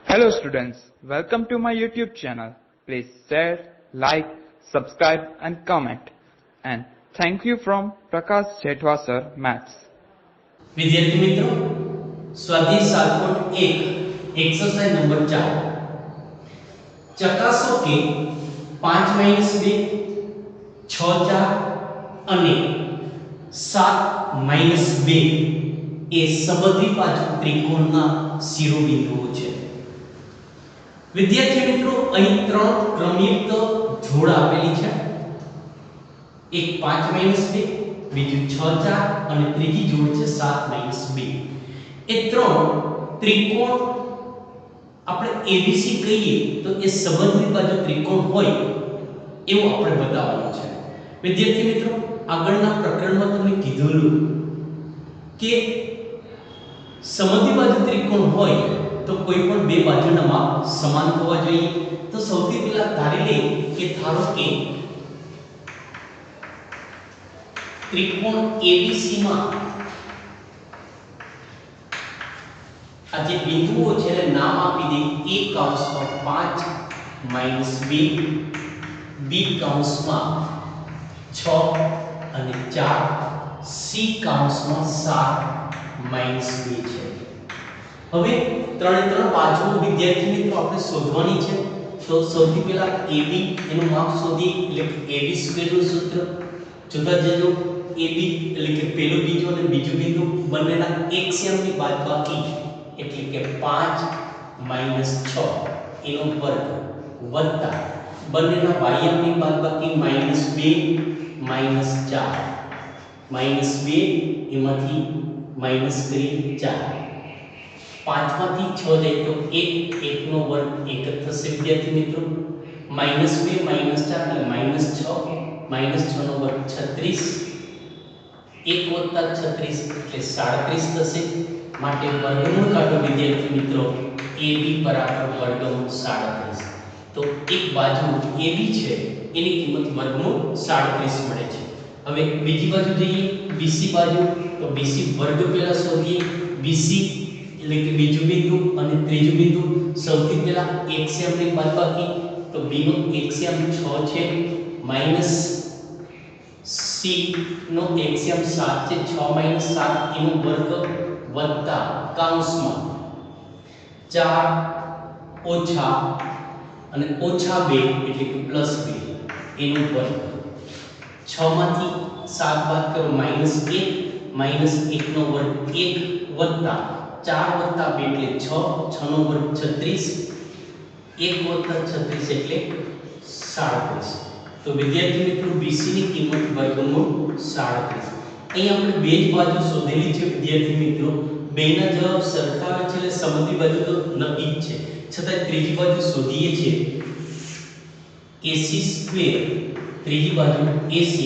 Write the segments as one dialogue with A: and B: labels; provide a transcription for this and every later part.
A: Hello students, welcome to my YouTube channel. Please share, like, subscribe and comment. And thank you from Prakash Jethwa sir, Maths.
B: विद्यार्थी मित्रों, स्वाध्याय 7.1 exercise number 4 चकासो के 5 - 2 6 4 અને 7 - 2 એ સમદ્વિ બાજુ ત્રિકોણના શિરોબિંદુઓ છે। વિદ્યાર્થી મિત્રો, અહીં ત્રણ ક્રમયુક્ત જોડ આપેલી છે, એક 5 - 2, બીજું 6 4 અને ત્રીજી જોડ છે 7 - 2। એ ત્રણ ત્રિકોણ આપણે ABC કહીએ તો એ સમદ્વિ બાજુ ત્રિકોણ હોય એવું આપણે બતાવવાનું છે। વિદ્યાર્થી મિત્રો, આગળના પ્રકરણમાં તમને કીધું કે સમદ્વિ બાજુ ત્રિકોણ હોય તો કોઈ પણ બે બાજુના માપ સમાન હોવા જોઈએ। તો સૌથી પહેલા ધારી લે કે ધારો કે त्रिकोण ABC માં આ જે બિંદુઓ છે એને નામ આપી દે A કૌંસમાં 5 - 2, B કૌંસમાં 6 અને 4, C કૌંસમાં 7 - 2 છે। હવે ત્રણે ત્રણ બાજુઓ વિદ્યાર્થી મિત્રો આપણે શોધવાની છે। તો સૌથી પહેલા AB એનું માપ શોધીએ, એટલે કે AB² નું સૂત્ર જોતા જજો। AB એટલે કે પહેલું બીજું અને બીજું બિંદુ બંનેના એક્સિયમની બાદબાકી એટલે કે 5 - 6 એનો વર્ગ વત્તા બંનેના વાયામની બાદબાકી -2 - 4 -2 એમાંથી માઈનસ કરી 4, 5 માંથી 6 જાય તો 1, 1 નો વર્ગ 1 જ થશે વિદ્યાર્થી મિત્રો। -2 - 4 એટલે -6, -6 નો વર્ગ 36, 1 + 36 એટલે 37 થશે। માટે વર્ગમૂળ કાઢો વિદ્યાર્થી મિત્રો, AB બરાબર વર્ગમૂળ 37। તો એક બાજુ AB છે એની કિંમત વર્ગમૂળ 37 મળે છે। હવે બીજી બાજુ જઈએ BC બાજુ, તો BC વર્ગ પહેલા શોધીએ। BC એટલે કે બીજું બિંદુ અને ત્રીજું બિંદુ સૌથી પહેલા એક્સિયમની બાદબાકી, તો B નો એક્સિયમ 6 છે માઈનસ C નો એક્સિયમ 7 છે, 6 - 7 એનો વર્ગ વત્તા કૌંસમાં 4 ઓછા અને ઓછા 2 એટલે કે +2 એનો વર્ગ, 6 માંથી 7 બાદ કરો -1, -1 નો વર્ગ 1 વત્તા 4 + 2 એટલે 6, 6 નો વર્ગ 36, 1 + 36 એટલે 37। તો વિદ્યાર્થી મિત્રો, BC ની કિંમત વર્ગમૂળ 37। અહીં આપણે બે જ બાજુ શોધેલી છે વિદ્યાર્થી મિત્રો, બેના જવાબ સરખા આવે છે એટલે સમદ્વિ બાજુ તો નક્કી જ છે, છતાં ત્રીજી બાજુ શોધીએ છીએ। AC², ત્રીજી બાજુ AC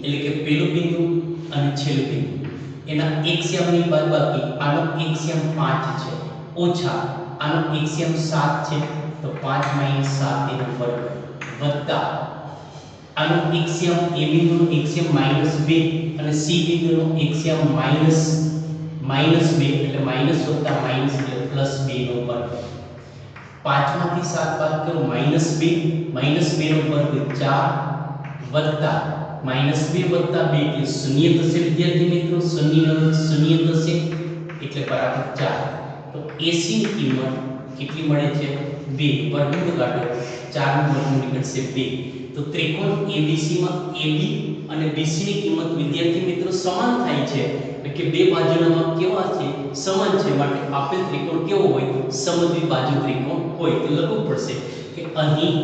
B: એટલે કે પહેલું બિંદુ અને છેલ્લું બિંદુ એના એક્સિયમની બાદબાકી, આનો એક્સિયમ 5 છે ઓછા આનો એક્સિયમ 7 છે, તો 5 - 7 એનો વર્ગ વત્તા આનો એક્સિયમ A બિંદુનો એક્સિયમ -2 અને C બિંદુનો એક્સિયમ -2 એટલે માઈનસ વત્તા માઈનસ એટલે +2 નો વર્ગ, 5 માંથી 7 બાદ કરો -2 નો વર્ગ 4 વત્તા -2 + 2 એટલે 0 થશે વિદ્યાર્થી મિત્રો, 0 થશે એટલે બરાબર 4। તો AC ની કિંમત કેટલી મળે છે? 2, વર્ગમૂળ કાઢો, 4 નું વર્ગમૂળ નીકળશે 2। તો ત્રિકોણ ABC માં AB અને BC ની કિંમત વિદ્યાર્થી મિત્રો સમાન થાય છે, એટલે કે બે બાજુના માપ કેવા છે? સમાન છે। માટે આપેલ ત્રિકોણ કેવો હોય? સમદ્વિ બાજુ ત્રિકોણ હોય। તો લખવું પડશે કે અહીં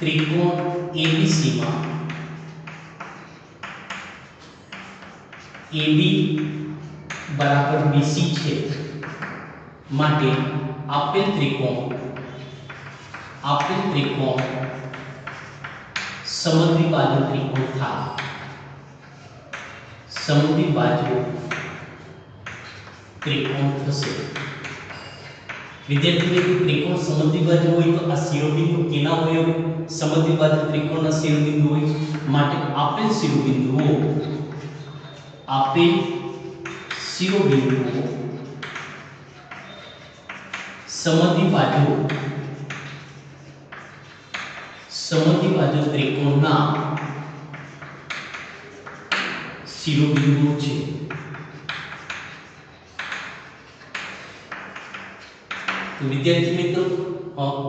B: ત્રિકોણ ABC માં AB બરાબર BC છે, માટે આપેલ ત્રિકોણ સમદ્વિ બાજુ ત્રિકોણ થાય। સમદ્વિ બાજુ ત્રિકોણ થશે। વિદ્યાર્થી મિત્રો, ત્રિકોણ સમદ્વિ બાજુ હોય તો આ શિરોબિંદુ કેના હોય? સમદ્વિ બાજુ ત્રિકોણના શિરોબિંદુ હોય। માટે આપેલ શિરોબિંદુઓ સમદ્વિબાજુ ત્રિકોણના શિરોબિંદુઓ છે. તો વિદ્યાર્થી મિત્રો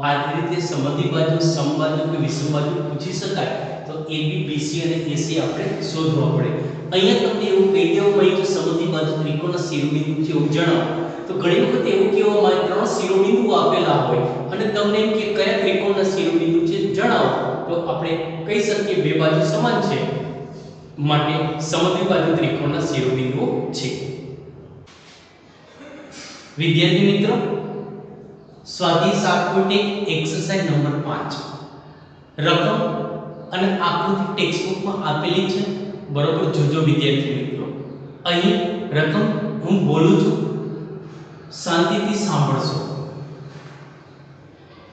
B: આ રીતે સમદ્વિબાજુ, સમબાજુ કે વિષમબાજુ પૂછી શકાય તો AB, BC અને AC આપણે શોધવા પડે. અહીંયા તમને એવું કહી દેવામાં આવ્યું કે સમદ્વિબાજુ ત્રિકોણના શિરોબિંદુ છે એવું જણાવો. તો ઘણી વખત એવું કહેવામાં આવે ત્રણ શિરોબિંદુ આપેલા હોય અને તમને એમ કે કયા ત્રિકોણના શિરોબિંદુ છે જણાવો, તો આપણે કહી શકીએ બે બાજુ સમાન છે માટે સમદ્વિબાજુ ત્રિકોણના શિરોબિંદુઓ છે. વિદ્યાર્થી મિત્રો, સ્વાધ્યાય 7.1 એક્સરસાઇઝ નંબર 5 રકમ અને આકૃતિ ટેક્સ્ટબુકમાં આપેલી છે. બરોબર જોજો વિદ્યાર્થી મિત્રો. અહીં રકમ હું બોલું છું, શાંતિથી સાંભળશો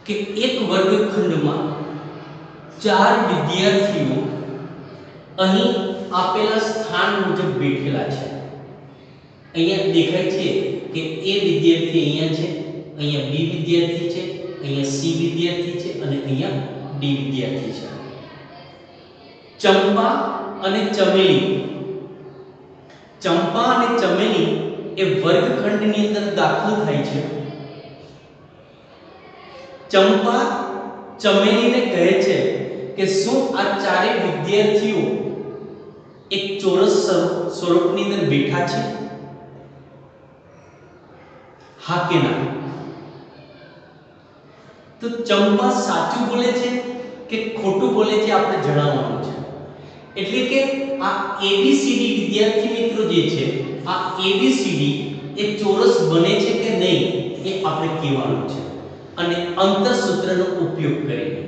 B: કે એક વર્ગખંડમાં 4 વિદ્યાર્થીઓ અહીં આપેલા સ્થાન મુજબ બેઠેલા છે. અહીંયા દેખાય છે કે A વિદ્યાર્થી અહીંયા છે, અહીંયા B વિદ્યાર્થી છે, અહીંયા C વિદ્યાર્થી છે અને અહીંયા D વિદ્યાર્થી છે. ચંપા અને ચમેલી એ વર્ગખંડની અંદર દાખલ થાય છે. ચંપા ચમેલીને કહે છે કે શું આ ચારે વિદ્યાર્થીઓ એક ચોરસ સ્વરૂપની અંદર બેઠા છે? હા કે ના? તો ચંપા સાચું બોલે છે કે ખોટું બોલે છે આપણે જણાવવાનું છે. એટલે કે આ ABCD વિદ્યાર્થી મિત્રો જે છે, આ ABCD એ ચોરસ બને છે કે નહીં એ આપણે કહેવાનું છે અને અંતરસૂત્રનો ઉપયોગ કરીને.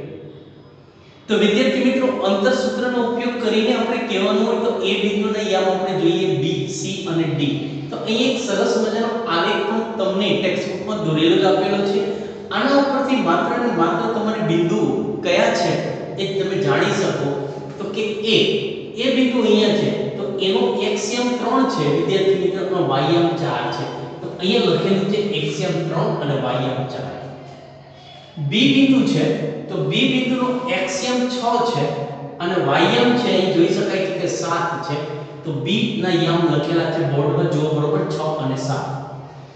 B: તો વિદ્યાર્થી મિત્રો, અંતરસૂત્રનો ઉપયોગ કરીને આપણે કહેવાનું હોય તો A બિંદુના યામ આપણે જોઈએ B, C અને D. તો અહીં એક સરસ મજાનો આલેખ પણ તમને ટેક્સ્ટબુકમાં દોરેલો જ આપેલો છે. આના ઉપરથી માત્ર ને માત્ર તમારે બિંદુ કયા છે એ તમે જાણી શકો. તો કે A બિંદુ અહીંયા છે તો એનો x યામ 3 છે વિદ્યાર્થી મિત્રો, y યામ 4 છે. તો અહીંયા લખેલું છે x યામ 3 અને y યામ 4. B બિંદુ છે તો B બિંદુનો x યામ 6 છે અને y યામ છે અહીં જોઈ શકાય છે કે 7 છે. તો B ના યામ લખેલા છે બોર્ડમાં જો બરોબર 6 અને 7.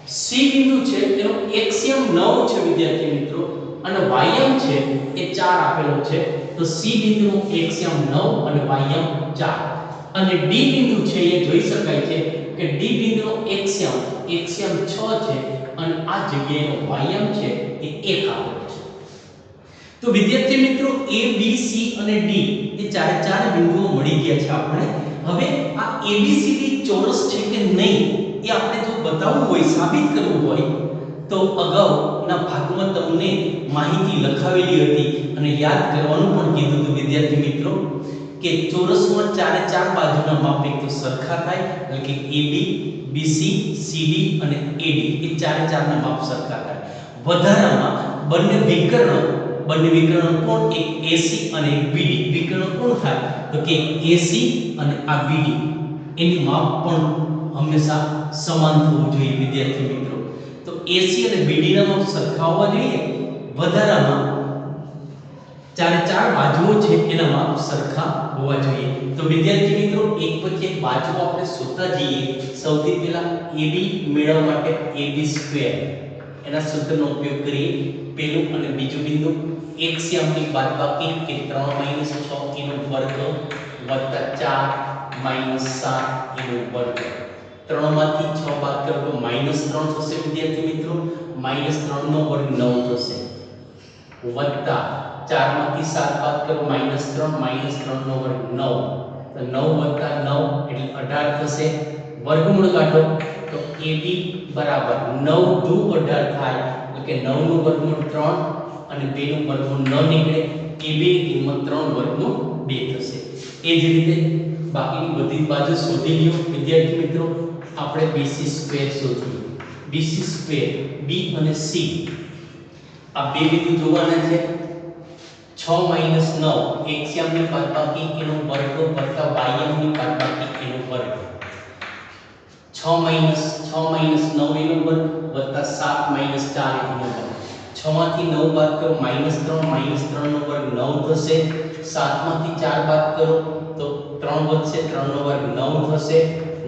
B: C બિંદુ છે એનો x યામ 9 છે વિદ્યાર્થી મિત્રો અને y યામ છે એ 4 આપેલો છે. તો C બિંદુનો x યામ 9 અને y યામ 4 અને D બિંદુ છે એ જોઈ શકાય છે કે D બિંદુનો x યામ 6 છે અને આ જગ્યાએનો y યામ છે એ 1 આપેલો છે. તો વિદ્યાર્થી મિત્રો, A, B, C અને D એ ચારે બિંદુઓ મળી ગયા છે આપણે. હવે આ ABCD ચોરસ છે કે નહીં એ આપણે જો બતાવવું હોય, સાબિત કરવું હોય તો અગાઉના ભાગમાં તમને માહિતી લખાવેલી હતી અને યાદ કરવાનું પણ કીધું હતું વિદ્યાર્થી મિત્રો કે ચોરસમાં ચારે બાજુના માપ એક તો સરખા થાય, એટલે કે AB, BC, CD અને AD એ ચારના માપ સરખા થાય. વધારામાં બંને વિકર્ણ કોણ એક AC અને એક BD વિકર્ણ કોણ થાય તો કે AC અને આ BD એની માપ પણ હંમેશા સમાન થવું જોઈએ વિદ્યાર્થી મિત્રો. તો AC અને BD ના માપ સરખા હોવા જોઈએ. વધારામાં ચાર બાજુઓ છે એના માપ સરખા હોવા જોઈએ. તો વિદ્યાર્થી મિત્રો, એક પછી એક બાજુ આપણે શોધતા જઈએ. સૌથી પહેલા AB મેળવવા માટે AB² એના સૂત્રનો ઉપયોગ કરીએ. પહેલું અને બીજું બિંદુ x યામની બાદબાકી કે 3 - 6 એનો વર્ગ વત્તા 4 - 7 એનો વર્ગ. 3 માંથી 6 બાદ કરો તો -3 થશે વિદ્યાર્થી મિત્રો. -3 નો વર્ગ 9 થશે વત્તા 4 માંથી 7 બાદ કરો -3 - 3 નો વર્ગ 9. તો 9 વત્તા 9 એટલે 18 થશે. વર્ગમૂળ કાઢો તો AB બરાબર 9 દુ 18 થાય એટલે કે 9 નું વર્ગમૂળ 3 અને 2 નું વર્ગમૂળ 9 નીકળે. AB ની કિંમત 3 વર્ગમૂળ 2 થશે. એ જ રીતે બાકીની બધી બાજુ શોધી લ્યો વિદ્યાર્થી મિત્રો. આપણે BC² શોધીએ. BC² B અને C આ બે બિંદુ જોવાના છે. 6 - 9 x યામની બાદબાકી એનો વર્ગ વત્તા y યામની બાદબાકી એનો વર્ગ. 6 - 9 એનો વર્ગ વત્તા વત્તા 7 માઈનસ 4 એનો વર્ગ 6 માંથી 9 બાદ કરો -3 નો વર્ગ 9 થશે 7 માંથી 4 બાદ કરો તો 3 વધશે 3 નો વર્ગ 9 થશે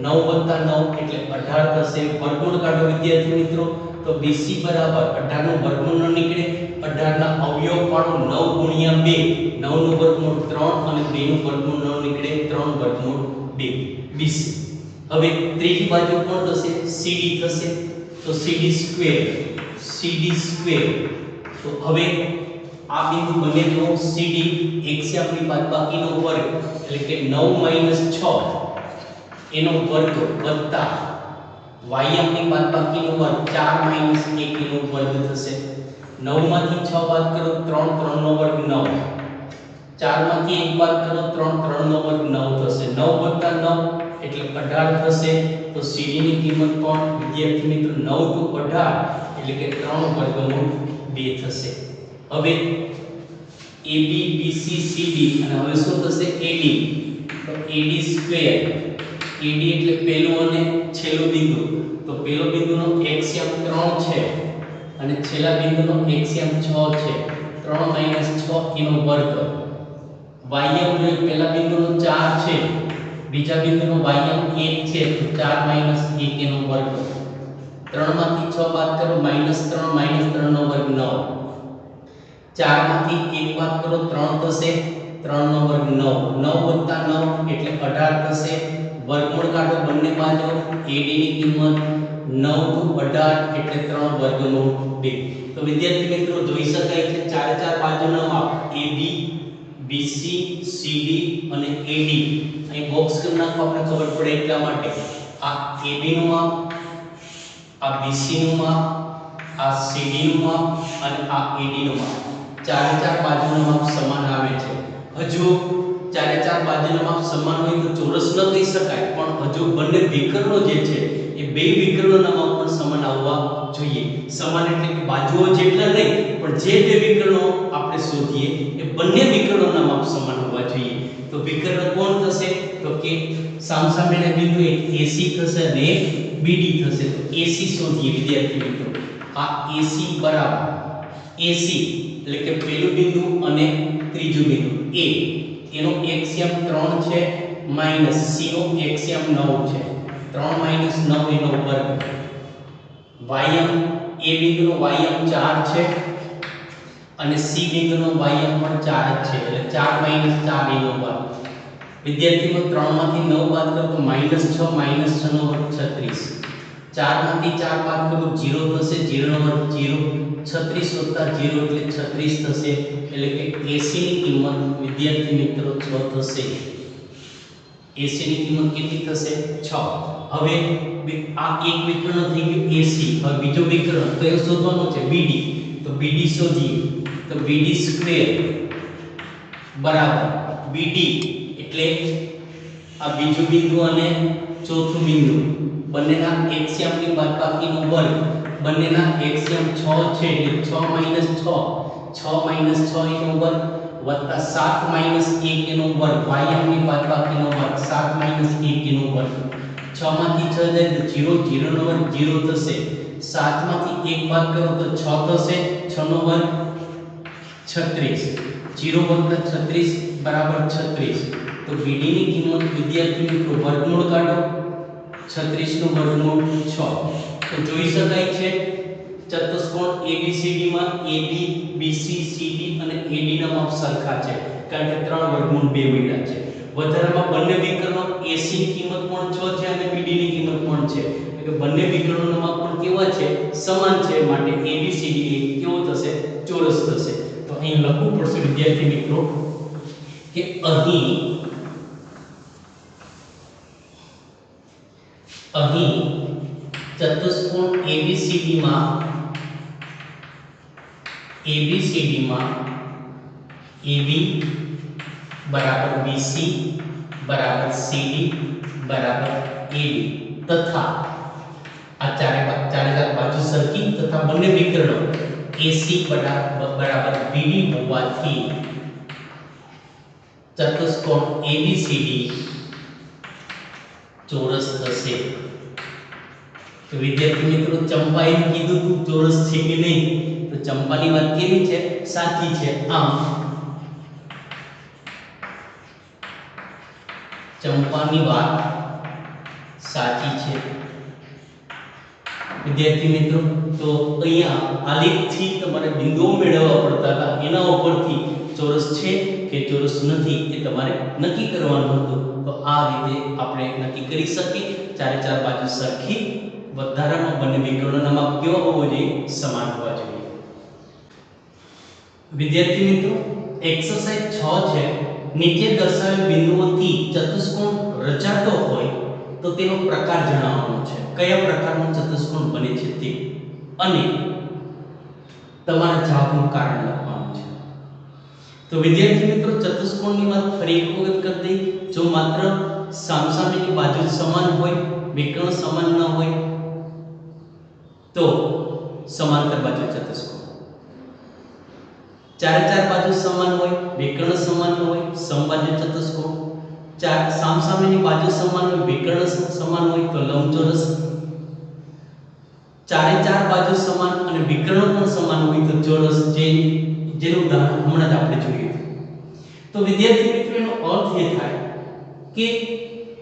B: 9 વત્તા 9 એટલે 18 થશે વર્ગમૂળ કાઢો વિદ્યાર્થી મિત્રો તો BC બરાબર 18 નું વર્ગમૂળ ન નીકળે 18 ના અવયવ પાડો 9 ગુણ્યા 2 9 નું વર્ગમૂળ 3 અને 2 નું વર્ગમૂળ ન નીકળે 3 વર્ગમૂળ 2 BC હવે ત્રીજી બાજુ કોણ થશે CD થશે તો CD સ્ક્વેર તો હવે આ બિંદુ બને તો CD એક્સ્યામની બાદબાકીનો વર્ગ એટલે કે 9 - 6 એનો વર્ગ વત્તા વાયામની બાદબાકીનો વર્ગ 4 - 1 એનો વર્ગ થશે 9 માંથી 6 બાદ કરો 3 3 નો વર્ગ 9 4 માંથી 1 બાદ કરો 3 3 નો વર્ગ 9 થશે 9 વત્તા 9 એટલે 18 થશે તો CD ની કિંમત પણ વિદ્યાર્થી મિત્રો 9 * 18 એટલે કે 3 વર્ગમૂળ 2 થશે હવે AB BC CD અને હવે શું થશે AD તો AD સ્ક્વેર AD એટલે પહેલું અને છેલ્લું બિંદુ તો પહેલો બિંદુનો એક્સ્યામ 3 છે અને છેલ્લા બિંદુનો એક્સ્યામ 6 છે 3 - 6 એનો વર્ગ વાયમ જો પહેલા બિંદુનો 4 છે બીજા બિંદુનો વાયમ 1 છે તો 4 - 1 એનો વર્ગ 3 માંથી 6 બાદ કરો -3 - 3 નો વર્ગ 9 4 માંથી 1 બાદ કરો 3 થશે 3 નો વર્ગ 9 9 વત્તા 9 એટલે 18 થશે વર્ગમૂળ કાઢો બંને બાજુ AD ની કિંમત 9 * 18 એટલે 3 વર્ગમૂળ 2 તો વિદ્યાર્થી મિત્રો જોઈ શકાય છે ચાર બાજુના માપ AB BC CD અને AD અહીં બોક્સ કરી નાખો આપણે ખબર પડે એટલા માટે આ AB નું માપ આ BC નું માપ આ CD નું માપ અને આ AD નું માપ ચાર બાજુના માપ સમાન આવે છે હજુ ચાર બાજુના માપ સમાન હોય તો ચોરસ ન કહી શકાય પણ હજુ બંને વિકર્ણો જે છે એ બે વિકર્ણોના માપ પણ સમાન આવવા જોઈએ સમાન એટલે કે બાજુઓ જેટલા નહીં પણ જે બે વિકર્ણો આપણે શોધીએ એ બંને વિકર્ણોના માપ સમાન હોવા જોઈએ તો વિકર્ણ કોણ થશે તો કે સામસામેના બિંદુ એક AC થશે અને એક BD થશે તો AC શોધીએ વિદ્યાર્થી મિત્રો આ AC બરાબર AC એટલે કે પહેલું બિંદુ અને ત્રીજું બિંદુ A એનો એક્સ્યામ 3 છે માઈનસ C નો એક્સ્યામ 9 છે 3 - 9 એનો વર્ગ વાયમ A બિંદુનો વાયમ 4 છે અને C બિંદુનો વાયમ પણ 4 જ છે એટલે 4 - 4 એનો વર્ગ વિદ્યાર્થીઓ 3 માંથી 9 બાદ કરો તો -6 - 6 નો વર્ગ 36 4 માંથી 4 બાદ કરો 0 થશે 0 નો વર્ગ 0 36 + 0 એટલે 36 થશે એટલે કે AC ની કિંમત વિદ્યાર્થી મિત્રો 6 થશે AC ની કિંમત કેટલી થશે 6 હવે આ એક વિકર્ણ થઈ ગયું AC હવે બીજો વિકર્ણ કયો શોધવાનો છે BD તો BD શોધીએ તો BD સ્ક્વેર બરાબર BD એટલે આ બીજું બિંદુ અને ચોથું બિંદુ બંનેના એક્સ્યામની બાદબાકીનો વર્ગ બંનેના એક્સ્યામ 6 છે એટલે 6 - 6 એનો વર્ગ વત્તા 7 - 1 એનો વર્ગ વાયમની બાદબાકીનો વર્ગ 7 - 1 એનો વર્ગ 6 માંથી 6 જાય તો 0 0 નો વર્ગ 0 થશે 7 માંથી 1 બાદ કરો તો 6 થશે 6 નો વર્ગ 36 0 વત્તા 36 બરાબર 36 તો BD ની કિંમત વિદ્યાર્થી મિત્રો વર્ગમૂળ કાઢો 36 નું વર્ગમૂળ 6 તો જોઈ શકાય છે ચતુષ્કોણ ABCD માં AB BC CD અને AD ના માપ સરખા છે કારણ કે 3 વર્ગમૂળ 2 મળ્યા છે વધારામાં બંને વિકર્ણો AC ની કિંમત પણ 6 છે અને BD ની કિંમત પણ છે એટલે કે બંને વિકર્ણોના માપ પણ કેવા છે સમાન છે માટે ABCD એ કેવો થશે ચોરસ થશે તો અહીં લખવું પડશે વિદ્યાર્થી મિત્રો કે અહીં ચતુષ્કોણ ABCD માં AB બરાબર BC બરાબર CD બરાબર AD તથા આ ચારે બાજુ સરખી તથા બંને વિકર્ણો AC બરાબર BD હોવાથી ચતુષ્કોણ ABCD ચોરસ થશે તો વિદ્યાર્થી મિત્રો ચંપાએ કીધું તું ચોરસ છે કે નહીં, તો ચંપાની વાત કેવી છે? સાચી છે. આમ ચંપાની વાત સાચી છે. વિદ્યાર્થી મિત્રો તો અહીંયા આલેખથી તમારે બિંદુઓ મેળવવા પડતા હતા, એના ઉપરથી ચોરસ છે કે ચોરસ નથી એ તમારે નક્કી કરવાનું હતું. તો આ રીતે આપણે નક્કી કરી શકીએ. ચારે ચાર બાજુ સરખી, વધારામાં બંને વિકર્ણોના માપ કેવા હોવો જોઈએ? સમાન હોવા જોઈએ. વિદ્યાર્થી મિત્રો એક્સરસાઇઝ 6 છે. નીચે દર્શાવેલ બિંદુઓથી ચતુષ્કોણ રચાતો હોય તો તેનો પ્રકાર જણાવવાનો છે. કયા પ્રકારનો ચતુષ્કોણ બને છે તે, અને તમારા જવાબનું કારણ લખવાનું છે. તો વિદ્યાર્થી મિત્રો ચતુષ્કોણની વાત ફરી એક વખત કરી દઈએ. જો માત્ર સામસામેની બાજુ સમાન હોય, વિકર્ણ સમાન ન હોય તો સમાંતર બાજુ ચતુષ્કોણ. ચારે ચાર બાજુ સમાન હોય, વિકર્ણ સમાન હોય, સમબાજુ ચતુષ્કોણ. ચાર સામસામેની બાજુ સમાન હોય, વિકર્ણ સમાન હોય તો લંબચોરસ. ચારે ચાર બાજુ સમાન અને વિકર્ણ પણ સમાન હોય તો ચોરસ, જેનું ઉદાહરણ હમણાં જ આપણે જોયું. તો વિદ્યાર્થી મિત્રો એનો અર્થ એ થાય કે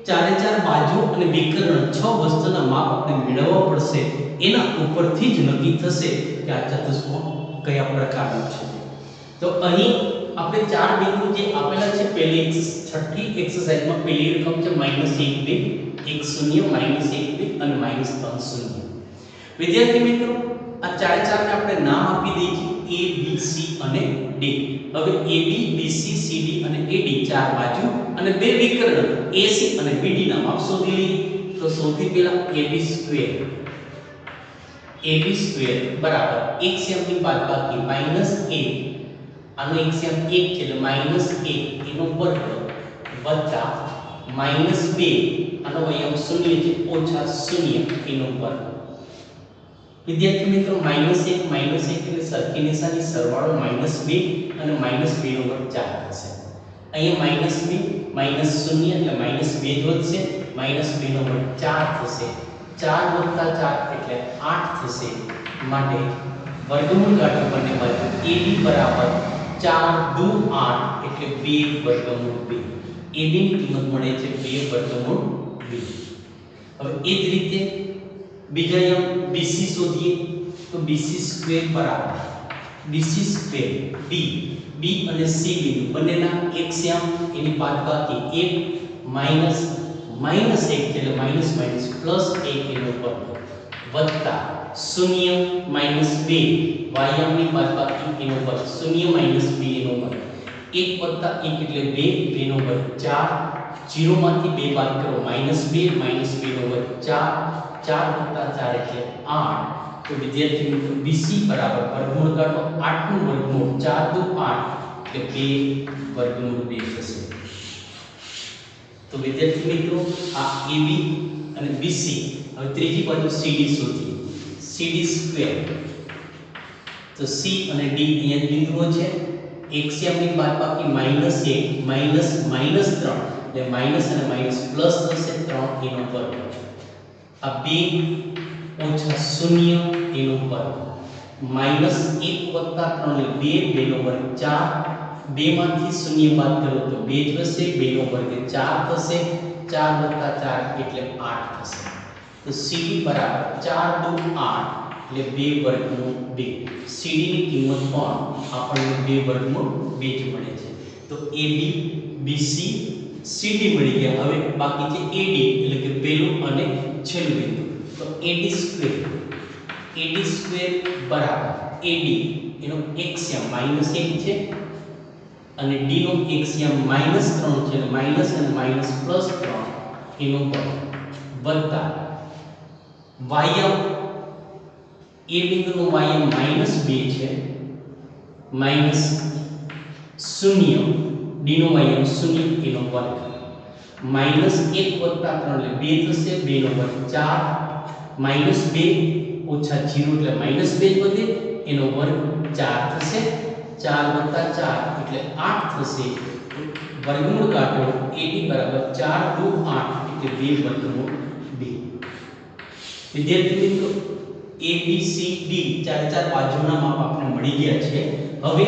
B: ચારે ચાર બાજુ અને વિકર્ણ 6 વસ્તુના માપ આપણે મેળવવા પડશે. એના ઉપરથી જ નક્કી થશે કે આ ચતુષ્કોણ કયા પ્રકારનો છે. તો અહીં આપણે ચાર બિંદુ જે આપેલા છે, પહેલી છઠ્ઠી એક્સરસાઇઝમાં પહેલી રકમ છે -1 2 1 0 -1 2 અને -3 0. વિદ્યાર્થી મિત્રો આ ચારે ચારને આપણે નામ આપી દઈએ છીએ A B C અને D. હવે AB BC CD અને AD ચાર બાજુ અને બે વિકર્ણ AC અને BD ના માપ શોધી લઈએ. તો સૌથી પહેલા AB સ્ક્વેર બરાબર LCM ની બાદબાકી -1, આનો LCM 1 છે એટલે -1 એનો વર્ગ વત્તા -2 આનો અવયવ 0 છે ઓછા 0 એનો વર્ગ. વિદ્યાર્થી મિત્રો -1 એટલે સરખી નિશાની, સરવાળો -2 અને -2 નો વર્ગ 4 થશે. અહીંયા -2 -0 એટલે -2 જ વધશે, -2 નો વર્ગ 4 થશે. 4 વત્તા 4 એટલે 8 થશે. માટે વર્ગમૂળ કાઢો બંને બાજુ. AB બરાબર 4 દુ 8 એટલે 2 વર્ગમૂળ 2. AB ની કિંમત મળે છે 2 વર્ગમૂળ 2. હવે એ જ રીતે બીજા યમ BC શોધીએ. તો BC સ્ક્વેર બરાબર BC સ્ક્વેર B અને C બિંદુ બંનેના LCM એની બાદબાકી 1 -1 એટલે -1 એનો વર્ગ વત્તા 0 -2 y ની બાદબાકી એનો વર્ગ 0 -2 એનો વર્ગ 1 વત્તા 1 એટલે 2 નો વર્ગ 4 0 માંથી 2 બાદ કરો -2 નો વર્ગ 4 4 વત્તા 4 એટલે 8. તો વિદ્યાર્થી મિત્રો BC બરાબર વર્ગમૂળ કાઢો 8 નું વર્ગમૂળ 4 દુ 8 એટલે 2 વર્ગમૂળ 2 થશે. તો વિદ્યાર્થી મિત્રો આ AB અને BC. હવે ત્રીજી બાજુ CD શોધીએ. CD સ્ક્વેર તો C અને D અહીંયા બિંદુઓ છે. LCM ની બાદબાકી -1 -3 એટલે માઈનસ અને માઈનસ પ્લસ થશે 3 એનો વર્ગ. આ 2 ઓછા 0 એનો વર્ગ માઈનસ 1 વત્તા 3 એટલે 2 નો વર્ગ 4. 2 માંથી 0 બાદ કરો તો 2 જ રહેશે. 2 નો વર્ગ 4 થશે. 4 વત્તા 4 એટલે 8 થશે. તો CD બરાબર 4 દુ 8 એટલે 2 વર્ગમૂળ 2. CD ની કિંમત પણ આપણને 2 વર્ગમૂળ 2 જ મળે છે. તો AB BC CD મળી ગયા. હવે બાકી છે AD એટલે કે પહેલું અને છેલ્લું બિંદુ. તો AD સ્ક્વેર બરાબર AD એનો LCM -1 છે અને D નો LCM -3 છે એટલે માઈનસ અને માઈનસ પ્લસ 3 એનો વર્ગ વત્તા ym એ બિંદુનો ym -2 છે માઈનસ 0 D નો ym 0 એનો વર્ગ -1 વત્તા 3 એટલે 2 થશે. 2 નો વર્ગ 4 -2 ઓછા 0 એટલે -2 જ વધે એનો વર્ગ 4 થશે. 4 વત્તા 4 એટલે 8 થશે. વર્ગમૂળ કાઢો. AD બરાબર 4 દુ 8 એટલે 2 વર્ગમૂળ 2. વિદ્યાર્થી મિત્રો એ બી સી ડી ચાર ચાર બાજુના માપ આપણે મળી ગયા છે. હવે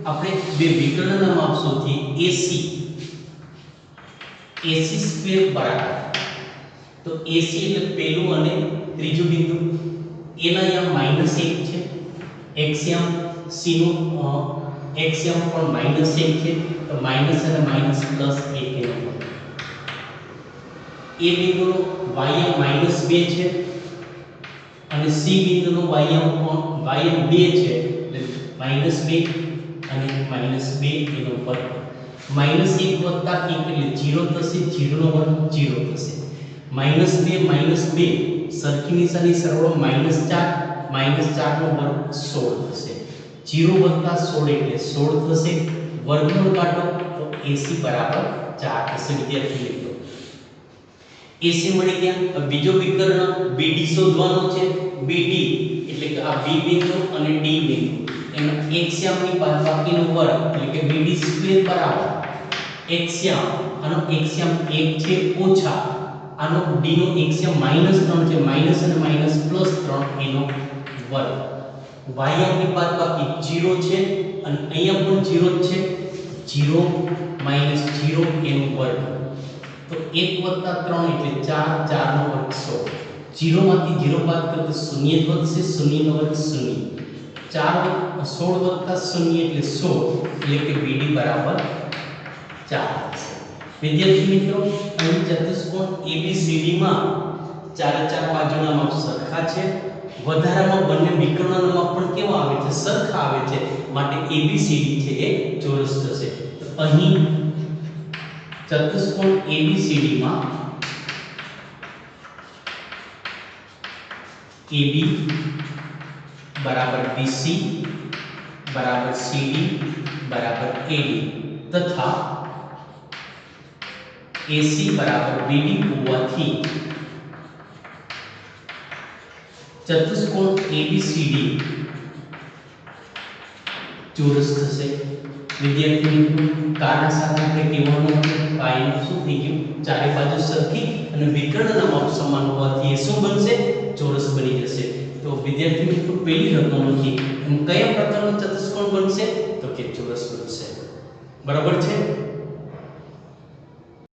B: આપણે બે વિકર્ણના માપ શોધીએ. એસી સ્ક્વેર બરાબર, તો એસી એટલે પહેલું અને ત્રીજું બિંદુ, એના અહીંયા માઈનસ 1 છે. એક્સિયમ સી નું એક્સિયમ પણ માઈનસ 1 છે, તો માઈનસ અને માઈનસ પ્લસ 1 એનો પણ. એ બિંદુનો વાયમ માઈનસ 2 છે અને સી બિંદુનો વાયમ પણ વાયમ 2 છે, એટલે માઈનસ 2 અને માઈનસ 2 એનો વર્ગ. માઈનસ 1 વત્તા 1 એટલે 0 થશે, 0 નો વર્ગ 0 થશે. માઈનસ 2 માઈનસ 2 સરખી નિશાની સરવાળો માઈનસ 4, માઈનસ 4 નો વર્ગ 16 થશે. 0 વત્તા 16 એટલે 16 થશે. વર્ગમૂળ કાઢો તો AC બરાબર 4 થશે. વિદ્યાર્થી મિત્રો AC મળી ગયા. હવે બીજો વિકર્ણ BD શોધવાનો છે. BD એટલે કે આ B બિંદુ અને D બિંદુ એનો એક્સિયમની બાદબાકીનો વર્ગ એટલે કે BD સ્ક્વેર બરાબર એક્સિયમ, આનો એક્સિયમ 1 છે ઓછા આનો D નો એક્સિયમ -3 છે, માઈનસ અને માઈનસ પ્લસ 3 એનો વર્ગ. વાયમની બાદબાકી 0 છે અને અહીંયા પણ 0 જ છે, 0 માઈનસ 0 એનો વર્ગ. તો 1 વત્તા 3 એટલે 4, 4 નો વર્ગ 16. 0 માંથી 0 બાદ કરો તો 0 જ વધશે, 0 નો વર્ગ 0. 16 વત્તા 0 એટલે 16, એટલે કે BD બરાબર 4 થશે. વિદ્યાર્થી મિત્રો અહીં ચતુષ્કોણ ABCD માં ચારે ચાર બાજુના માપ સરખા છે. વધારામાં બંને વિકર્ણના માપ પણ કેવા આવે છે? સરખા આવે છે. માટે ABCD છે એ ચોરસ થશે. તો અહીં ચતુષ્કોણ ABCD માં AB बराबर BC बराबर CD बराबर AD तथा AC बराबर BD होवाથી ચતુષ્કોણ ABCD ચોરસ થશે. વિદ્યાર્થી મિત્રો કારણ સાથે આપણે કહેવાનું હતું પાયનું શું થઈ ગયું? ચારે બાજુ સરખી અને વિકર્ણના માપ સમાન હોવાથી એ શું બનશે? ચોરસ બની જશે. તો વિદ્યાર્થી મિત્રો પહેલી રકમથી કયા પ્રકારનો ચતુષ્કોણ બનશે? તો કે ચોરસ બનશે. બરાબર છે.